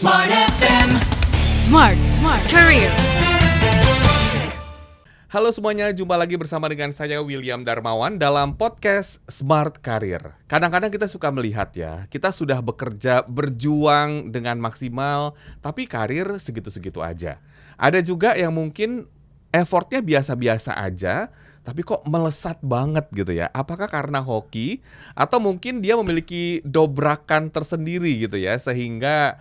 Smart FM. Smart Career. Halo semuanya, jumpa lagi bersama dengan saya William Darmawan dalam podcast Smart Career. Kadang-kadang kita suka melihat ya, kita sudah bekerja, berjuang dengan maksimal, tapi karir segitu-segitu aja. Ada juga yang mungkin effortnya biasa-biasa aja, tapi kok melesat banget gitu ya. Apakah karena hoki atau mungkin dia memiliki dobrakan tersendiri gitu ya, sehingga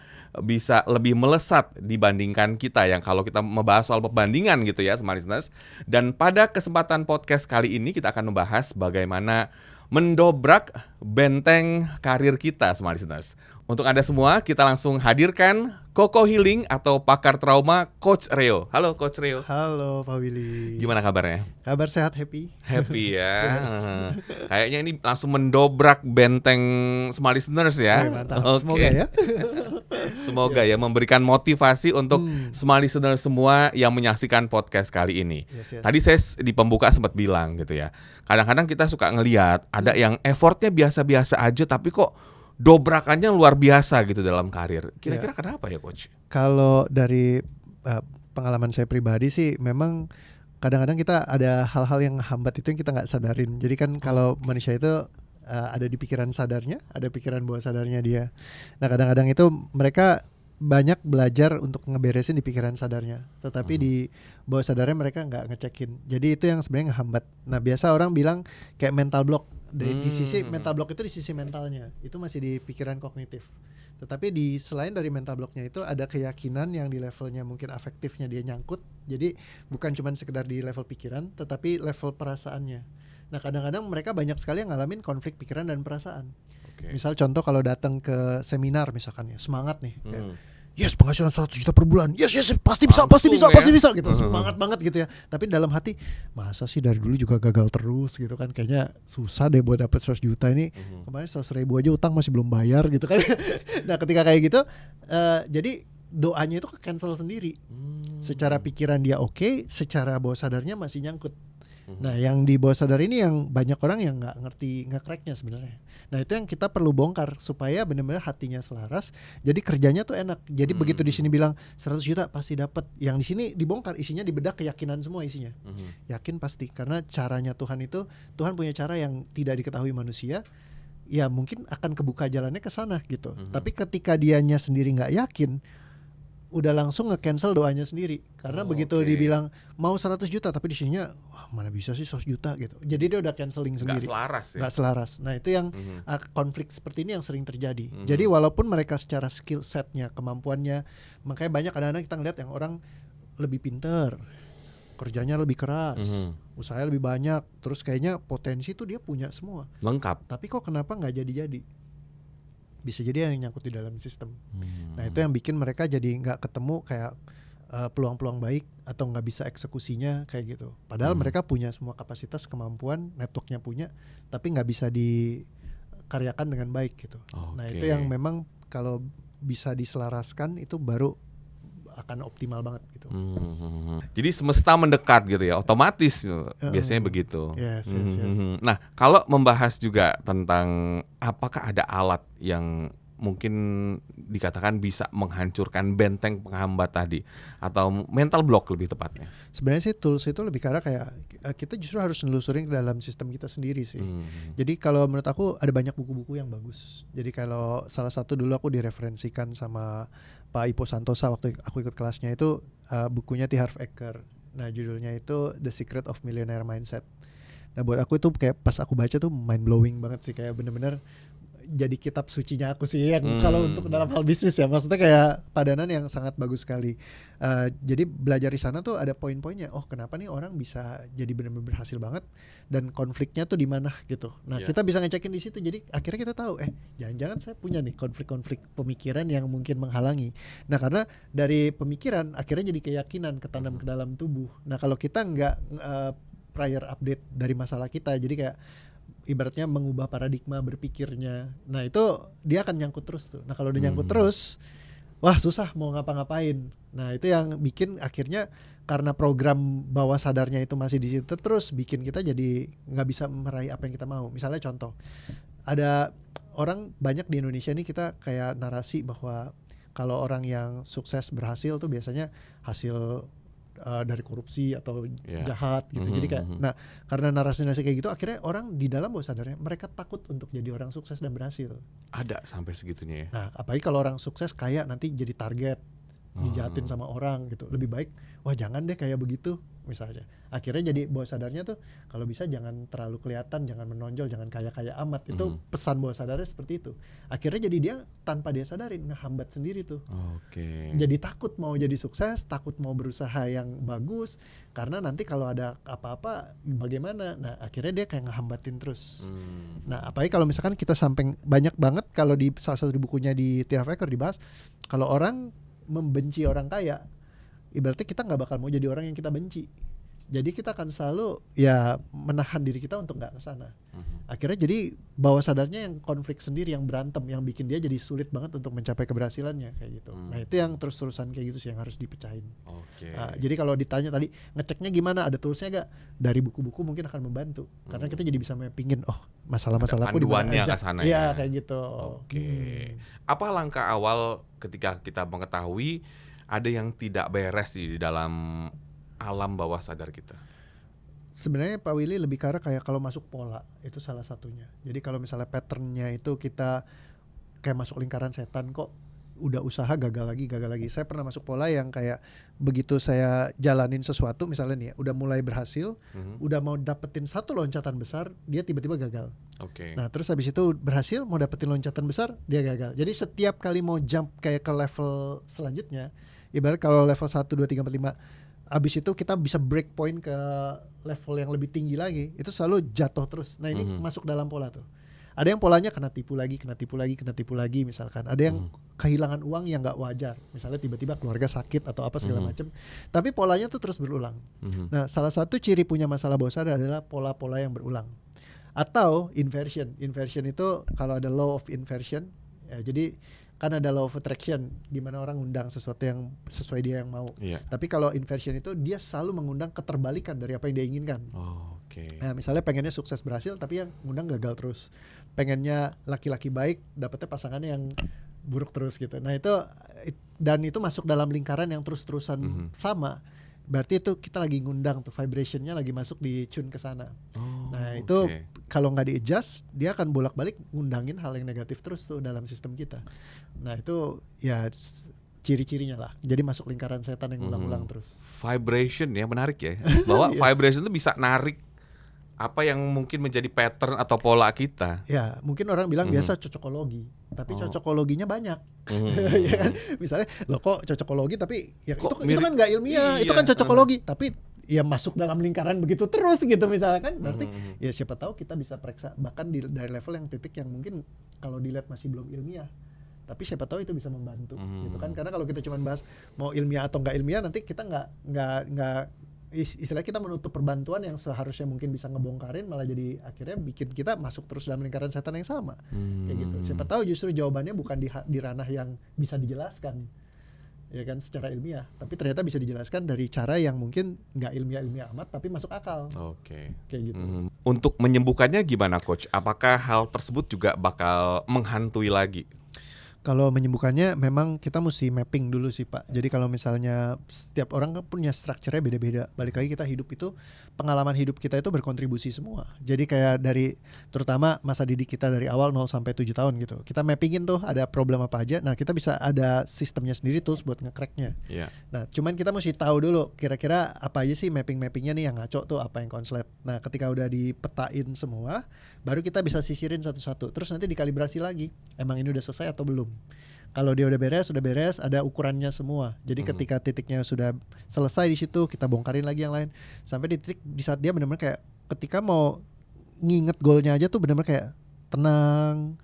bisa lebih melesat dibandingkan kita yang kalau kita membahas soal perbandingan gitu ya, Smart Listeners. Dan pada kesempatan podcast kali ini kita akan membahas bagaimana mendobrak benteng karir kita, Smart Listeners. Untuk Anda semua, kita langsung hadirkan Koko Healing atau pakar trauma Coach Reo. Halo Coach Reo. Halo Pak Willy. Gimana kabarnya? Kabar sehat, happy? Happy ya. Kayaknya ini langsung mendobrak benteng Smart Listeners ya. Mantap. Oke. Semoga ya. Semoga ya memberikan motivasi untuk Smart Listeners semua yang menyaksikan podcast kali ini. Yes. Tadi saya di pembuka sempat bilang gitu ya. Kadang-kadang kita suka ngelihat ada yang effortnya biasa-biasa aja tapi kok dobrakannya luar biasa gitu dalam karir. Kira-kira kenapa ya Coach? Kalau dari pengalaman saya pribadi sih memang kadang-kadang kita ada hal-hal yang hambat itu yang kita nggak sadarin. Jadi kan kalau manusia itu ada di pikiran sadarnya, ada pikiran bawah sadarnya dia. Nah kadang-kadang itu mereka banyak belajar untuk ngeberesin di pikiran sadarnya, tetapi di bawah sadarnya mereka nggak ngecekin. Jadi itu yang sebenarnya ngehambat. Nah biasa orang bilang kayak mental block. Di sisi mental block itu di sisi mentalnya, itu masih di pikiran kognitif. Tetapi selain dari mental blocknya itu ada keyakinan yang di levelnya mungkin afektifnya dia nyangkut. Jadi bukan cuma sekedar di level pikiran, tetapi level perasaannya. Nah kadang-kadang mereka banyak sekali yang ngalamin konflik pikiran dan perasaan. Misal contoh kalau datang ke seminar misalkan ya, semangat nih kayak, yes penghasilan 100 juta per bulan, yes pasti bisa gitu, semangat banget gitu ya. Tapi dalam hati, masa sih dari dulu juga gagal terus gitu kan, kayaknya susah deh buat dapet 100 juta ini, kemarin 100 ribu aja utang masih belum bayar gitu kan. Nah ketika kayak gitu, jadi doanya itu cancel sendiri. Secara pikiran dia oke, secara bawah sadarnya masih nyangkut. Nah yang di bawah sadar ini yang banyak orang yang nggak ngerti, nggak cracknya sebenarnya. Nah itu yang kita perlu bongkar supaya benar-benar hatinya selaras. Jadi kerjanya tuh enak. Jadi begitu di sini bilang 100 juta pasti dapat. Yang di sini dibongkar isinya, dibedah keyakinan semua isinya. Yakin pasti karena caranya Tuhan itu, Tuhan punya cara yang tidak diketahui manusia. Ya mungkin akan kebuka jalannya ke sana gitu. Tapi ketika dianya sendiri nggak yakin, udah langsung nge-cancel doanya sendiri. Karena begitu dibilang mau 100 juta tapi di sininya wah mana bisa sih 100 juta gitu. Jadi dia udah canceling sendiri. Gak selaras. Nah itu yang konflik seperti ini yang sering terjadi. Jadi walaupun mereka secara skill setnya, kemampuannya, makanya banyak kadang-kadang kita ngeliat yang orang lebih pinter, kerjanya lebih keras, usahanya lebih banyak, terus kayaknya potensi tuh dia punya semua. Lengkap. Tapi kok kenapa gak jadi-jadi? Bisa jadi yang nyangkut di dalam sistem. Nah itu yang bikin mereka jadi nggak ketemu kayak peluang-peluang baik atau nggak bisa eksekusinya kayak gitu. Padahal mereka punya semua kapasitas, kemampuan, networknya punya, tapi nggak bisa dikaryakan dengan baik gitu. Nah itu yang memang kalau bisa diselaraskan itu baru akan optimal banget gitu. Jadi semesta mendekat gitu ya, otomatis biasanya begitu. Yes. Nah, kalau membahas juga tentang apakah ada alat yang mungkin dikatakan bisa menghancurkan benteng penghambat tadi atau mental block lebih tepatnya. Sebenarnya sih tools itu lebih karena kayak kita justru harus nelusurin ke dalam sistem kita sendiri sih. Jadi kalau menurut aku ada banyak buku-buku yang bagus. Jadi kalau salah satu dulu aku direferensikan sama Pak Ipo Santosa waktu aku ikut kelasnya itu bukunya T. Harv Eker. Nah judulnya itu The Secret of Millionaire Mindset. Nah buat aku itu kayak pas aku baca tuh mind blowing banget sih, kayak bener-bener jadi kitab sucinya aku sih yang kalau untuk dalam hal bisnis ya, maksudnya kayak padanan yang sangat bagus sekali. Jadi belajar di sana tuh ada poin-poinnya. Oh kenapa nih orang bisa jadi benar-benar berhasil banget dan konfliknya tuh di mana gitu. Nah kita bisa ngecekin di situ. Jadi akhirnya kita tahu jangan-jangan saya punya nih konflik-konflik pemikiran yang mungkin menghalangi. Nah karena dari pemikiran akhirnya jadi keyakinan ketanam ke dalam tubuh. Nah kalau kita nggak prior update dari masalah kita, jadi kayak ibaratnya mengubah paradigma berpikirnya. Nah itu dia akan nyangkut terus tuh. Nah kalau udah nyangkut terus, wah susah mau ngapa-ngapain. Nah itu yang bikin akhirnya karena program bawah sadarnya itu masih di situ terus bikin kita jadi nggak bisa meraih apa yang kita mau. Misalnya contoh, ada orang banyak di Indonesia nih kita kayak narasi bahwa Kalau orang yang sukses berhasil tuh biasanya hasil dari korupsi atau jahat gitu. Jadi kayak, nah karena narasi-narasi kayak gitu, akhirnya orang di dalam bawah sadarnya mereka takut untuk jadi orang sukses dan berhasil. Ada sampai segitunya ya. Nah, apalagi kalau orang sukses kaya nanti jadi target, dijahatin sama orang gitu. Lebih baik, wah jangan deh kayak begitu misalnya. Akhirnya jadi bawah sadarnya tuh kalau bisa jangan terlalu kelihatan, jangan menonjol, jangan kaya-kaya amat. Itu pesan bawah sadarnya seperti itu. Akhirnya jadi dia tanpa dia sadarin ngehambat sendiri tuh. Jadi takut mau jadi sukses, takut mau berusaha yang bagus, karena nanti kalau ada apa-apa bagaimana. Nah, akhirnya dia kayak ngehambatin terus. Nah, apalagi kalau misalkan kita sampai banyak banget, kalau di salah satu bukunya di Tina Faker dibahas, kalau orang membenci orang kaya, ibaratnya kita nggak bakal mau jadi orang yang kita benci. Jadi kita akan selalu ya menahan diri kita untuk nggak kesana. Akhirnya jadi bawah sadarnya yang konflik sendiri, yang berantem, yang bikin dia jadi sulit banget untuk mencapai keberhasilannya kayak gitu. Nah itu yang terus-terusan kayak gitu sih yang harus dipecahin. Nah, jadi kalau ditanya tadi ngeceknya gimana, ada toolsnya gak? Dari buku-buku mungkin akan membantu. Karena kita jadi bisa mappingin, oh masalah-masalahku di mana aja. Iya kayak gitu. Apa langkah awal ketika kita mengetahui ada yang tidak beres di dalam alam bawah sadar kita? Sebenarnya Pak Willy lebih ke arah kayak kalau masuk pola, itu salah satunya. Jadi kalau misalnya patternnya itu kita kayak masuk lingkaran setan, kok udah usaha gagal lagi. Saya pernah masuk pola yang kayak begitu saya jalanin sesuatu, misalnya nih ya, udah mulai berhasil, udah mau dapetin satu loncatan besar, dia tiba-tiba gagal. Nah terus habis itu berhasil, mau dapetin loncatan besar, dia gagal. Jadi setiap kali mau jump kayak ke level selanjutnya, ibarat kalau level 1, 2, 3, 4, 5, abis itu kita bisa break point ke level yang lebih tinggi lagi, itu selalu jatuh terus. Nah ini masuk dalam pola tuh. Ada yang polanya kena tipu lagi misalkan. Ada yang kehilangan uang yang nggak wajar, misalnya tiba-tiba keluarga sakit atau apa segala macam. Tapi polanya tuh terus berulang. Nah salah satu ciri punya masalah bawah sadar adalah pola-pola yang berulang. Atau inversion. Inversion itu kalau ada law of inversion, ya, jadi kan ada law of attraction di mana orang undang sesuatu yang sesuai dia yang mau. Tapi kalau inversion itu dia selalu mengundang keterbalikan dari apa yang dia inginkan. Nah, misalnya pengennya sukses berhasil tapi yang ngundang gagal terus. Pengennya laki-laki baik, dapetnya pasangannya yang buruk terus gitu. Nah, itu dan itu masuk dalam lingkaran yang terus-terusan sama. Berarti itu kita lagi ngundang tuh, vibrationnya lagi masuk di tune ke sana. Nah itu kalau nggak di-adjust, dia akan bolak-balik ngundangin hal yang negatif terus tuh dalam sistem kita. Nah itu ya ciri-cirinya lah. Jadi masuk lingkaran setan yang ulang-ulang terus. Vibration ya, menarik ya. Bahwa vibration itu bisa narik apa yang mungkin menjadi pattern atau pola kita. Ya mungkin orang bilang biasa cocokologi, tapi cocokologinya banyak. Ya kan? Misalnya loh kok cocokologi tapi ya itu kan nggak ilmiah, itu kan cocokologi, tapi ya masuk dalam lingkaran begitu terus gitu misalnya kan. Berarti ya siapa tahu kita bisa periksa bahkan dari level yang titik yang mungkin kalau dilihat masih belum ilmiah. Tapi siapa tahu itu bisa membantu gitu kan. Karena kalau kita cuma bahas mau ilmiah atau nggak ilmiah, nanti kita nggak istilah kita menutup perbantuan yang seharusnya mungkin bisa ngebongkarin, malah jadi akhirnya bikin kita masuk terus dalam lingkaran setan yang sama. Kayak gitu. Siapa tahu justru jawabannya bukan di ranah yang bisa dijelaskan ya kan secara ilmiah, tapi ternyata bisa dijelaskan dari cara yang mungkin nggak ilmiah amat tapi masuk akal. Kayak gitu. Untuk menyembuhkannya gimana coach? Apakah hal tersebut juga bakal menghantui lagi? Kalau menyembuhkannya memang kita mesti mapping dulu sih Pak. Jadi kalau misalnya setiap orang kan punya strukturnya beda-beda. Balik lagi kita hidup itu, pengalaman hidup kita itu berkontribusi semua. Jadi kayak dari terutama masa didik kita dari awal 0 sampai 7 tahun gitu. Kita mappingin tuh ada problem apa aja. Nah kita bisa ada sistemnya sendiri tuh buat nge-cracknya. Nah cuman kita mesti tahu dulu kira-kira apa aja sih mapping-mappingnya nih yang ngaco tuh, apa yang konslet. Nah ketika udah dipetain semua, baru kita bisa sisirin satu-satu. Terus nanti dikalibrasi lagi. Emang ini udah selesai atau belum? Kalau dia udah beres, ada ukurannya semua. Jadi ketika titiknya sudah selesai di situ, kita bongkarin lagi yang lain. Sampai di saat dia benar-benar kayak ketika mau nginget goalnya aja tuh benar-benar kayak tenang.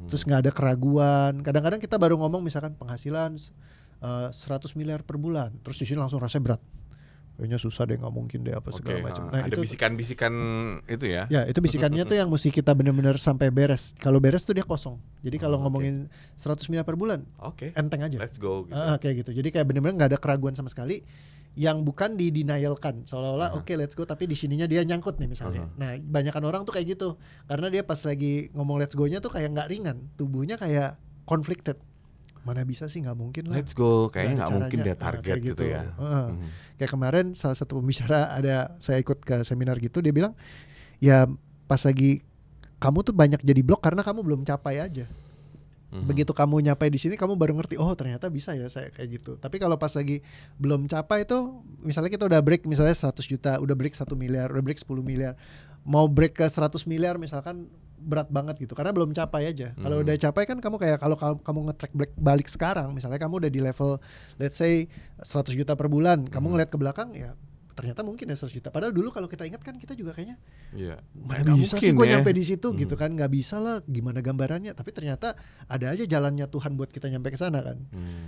Terus nggak ada keraguan. Kadang-kadang kita baru ngomong misalkan penghasilan 100 miliar per bulan, terus di sini langsung rasanya berat. Kayaknya susah deh, nggak mungkin deh apa segala macam. Nah, ada itu bisikan-bisikan itu ya. Ya itu bisikannya tuh yang mesti kita benar-benar sampai beres. Kalau beres tuh dia kosong. Jadi kalau ngomongin 100 miliar per bulan, enteng aja. Let's go. Gitu. Kayak gitu. Jadi kayak benar-benar nggak ada keraguan sama sekali. Yang bukan di-denialkan seolah-olah let's go, tapi di sininya dia nyangkut nih misalnya. Nah banyakan orang tuh kayak gitu. Karena dia pas lagi ngomong let's go-nya tuh kayak nggak ringan. Tubuhnya kayak conflicted. mana bisa sih, nggak mungkin lah. Let's go, Nggak kayaknya ada nggak mungkin caranya. dia target Kayak gitu ya. Kayak kemarin salah satu pembicara saya ikut ke seminar gitu, dia bilang ya pas lagi kamu tuh banyak jadi blok karena kamu belum capai aja. Begitu kamu nyampe di sini kamu baru ngerti, oh ternyata bisa ya saya kayak gitu. Tapi kalau pas lagi belum capai itu, misalnya kita udah break misalnya 100 juta, udah break 1 miliar, udah break 10 miliar, mau break ke 100 miliar misalkan berat banget gitu karena belum capai aja. Kalau udah capai kan kamu kayak kalau kamu nge-track balik sekarang, misalnya kamu udah di level let's say 100 juta per bulan, kamu ngeliat ke belakang ya ternyata mungkin ya 100 juta. Padahal dulu kalau kita ingat kan kita juga kayaknya Iya. mana Nggak bisa mungkin sih gue ya. nyampe di situ gitu kan, nggak bisa lah, gimana gambarannya. Tapi ternyata ada aja jalannya Tuhan buat kita nyampe ke sana kan.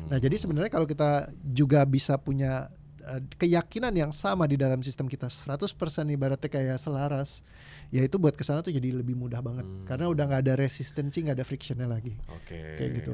Nah jadi sebenarnya kalau kita juga bisa punya keyakinan yang sama di dalam sistem kita 100% ibaratnya kayak selaras, ya itu buat kesana tuh jadi lebih mudah banget karena udah nggak ada resistensi, nggak ada frictionnya lagi. Oke. Kayak gitu.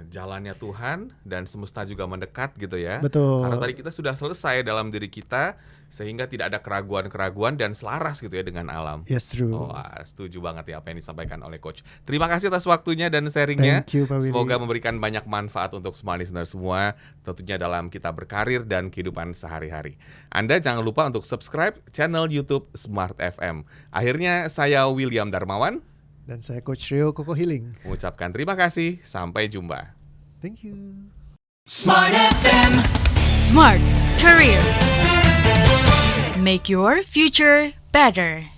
Jalannya Tuhan dan semesta juga mendekat gitu ya. Betul. Karena tadi kita sudah selesai dalam diri kita sehingga tidak ada keraguan-keraguan dan selaras gitu ya dengan alam. Yes, true. Wah, setuju banget ya apa yang disampaikan oleh Coach. Terima kasih atas waktunya dan sharingnya. Thank you, Pak Willy. Semoga memberikan banyak manfaat untuk semua listener semua, tentunya dalam kita berkarir dan kehidupan sehari-hari. Anda jangan lupa untuk subscribe channel YouTube Smart FM. Akhirnya saya William Darmawan Dan saya Coach Rio Koko Healing. mengucapkan terima kasih. Sampai jumpa. Thank you. Smart FM. Smart Career. Make your future better.